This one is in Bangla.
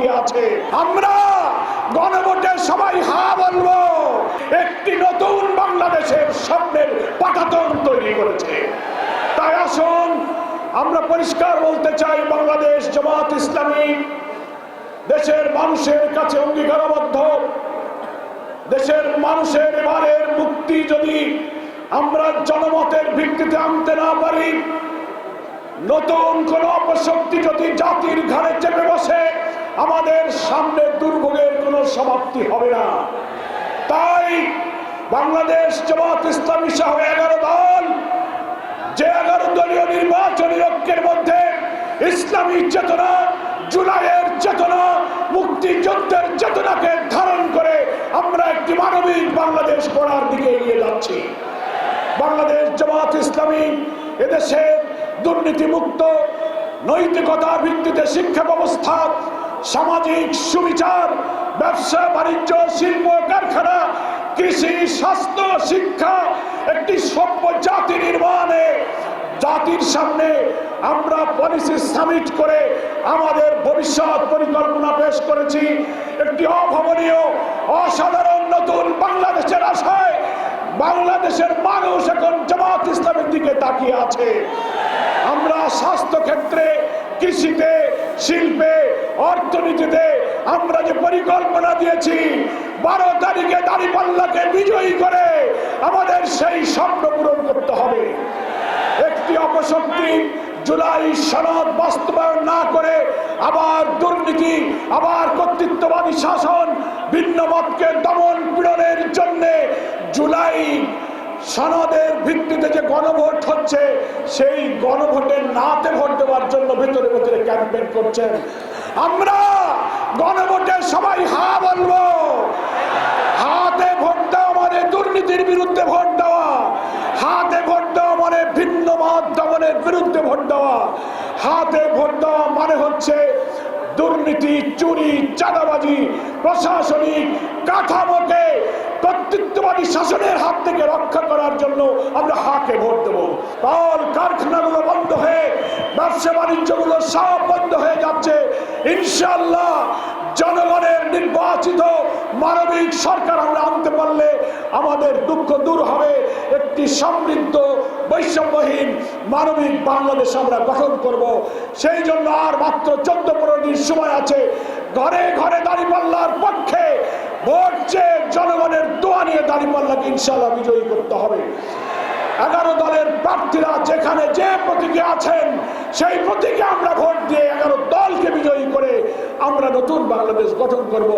তাকিয়ে আছে। আমরা গণভোটে সবাই হা বলবো, একটি নতুন বাংলাদেশের স্বপ্নের পাটাতন তৈরি করেছে। তাই আসুন আমরা পরিষ্কার বলতে চাই, বাংলাদেশ জামাত ইসলামী দেশের মানুষের কাছে অঙ্গীকারবদ্ধ। দেশের মানুষের এবারের মুক্তি যদি আমরা জনমতের ভিত্তিতে আনতে না পারি, নতুন কোন অপশক্তি যদি জাতির ঘাড়ে চেপে বসে, আমাদের সামনে দুর্ভোগের কোনো সমাপ্তি হবে না। তাই বাংলাদেশ জামাত ইসলামী সহ 11 দল, যে 11 দলীয় নির্বাচনী ঐক্যের মধ্যে ইসলামী চেতনা, জুলাইয়ের চেতনা, মুক্তিযুদ্ধের চেতনাকে ধারণ করে আমরা একটি মানবিক বাংলাদেশ গড়ার দিকে এগিয়ে যাচ্ছি। বাংলাদেশ জামাত ইসলামী এদেশে দুর্নীতিমুক্ত, নৈতিকতার ভিত্তিতে শিক্ষা ব্যবস্থা, সামাজিক সুবিচার, ব্যবসা বাণিজ্য, শিল্প কারখানা, কৃষি, স্বাস্থ্য, শিক্ষা, একটি সভ্য জাতি নির্মাণে জাতির সামনে আমরা পলিসি সামিট করে আমাদের ভবিষ্যৎ পরিকল্পনা পেশ করেছি। একটি অভাবনীয়, অসাধারণ নতুন বাংলাদেশের আশায় বাংলাদেশের মানুষ এখন জামাত ইসলামের দিকে তাকিয়ে আছে। আমরা স্বাস্থ্য ক্ষেত্রে, কৃষিতে, শিল্পে, অর্থনীতিতে আমরা যে পরিকল্পনা দিয়েছি, 12 তারিখে দাঁড়িপাল্লাকে বিজয়ী করে আমাদের সেই স্বপ্ন পূরণ করতে হবে। একটি অপশক্তি জুলাই সনদ বাস্তবায়ন না করে আবার দুর্নীতি, আবার কর্তৃত্ববাদী শাসন, ভিন্ন মতকে দমন পীড়নের জন্য জুলাই সনদের ভিত্তিতে যে গণভোট হচ্ছে, সেই গণভোটে নাতে ভোট দেওয়ার জন্য ভেতরে ভেতরে ক্যাম্পেইন করছেন। আমরা গণভোটে সবাই হা বলবো। হাতে ভোট দেওয়া মানে দুর্নীতির বিরুদ্ধে ভোট দেওয়া, হাতে ভোট দেওয়া মানে ভিন্ন মত দমনের বিরুদ্ধে ভোট দেওয়া, হাতে ভোট দেওয়া মানে হচ্ছে দুর্নীতি, চুরি, চাঁদাবাজি, প্রশাসনিক কাঠামোকে কর্তৃত্ববাদী শাসনের হাত থেকে রক্ষা করার জন্য আমরা হাকে ভোট দেব। কল কারখানাগুলো বন্ধ হয়ে, ব্যবসা বাণিজ্যগুলো সব বন্ধ হয়ে যাচ্ছে। ইনশাআল্লাহ জনগণের নির্বাচিত মানবিক সরকার আমরা আনতে পারলে আমাদের দুঃখ দূর হবে। একটি সমৃদ্ধ, বৈষম্যহীন মানবিক বাংলাদেশ আমরা গঠন করব। সেই জন্য আর মাত্র 14-15 দিন সময় আছে। ঘরে ঘরে দাঁড়িপাল্লার পক্ষে ভোট চেয়ে জনগণের দোয়া নিয়ে দাঁড়িপাল্লাকে ইনশাআল্লাহ বিজয়ী করতে হবে। 11 দলের প্রার্থীরা যেখানে যে প্রতীকে আছেন, সেই প্রতীকে আমরা ভোট দিয়ে 11 দলকে বিজয়ী করে আমরা নতুন বাংলাদেশ গঠন করব।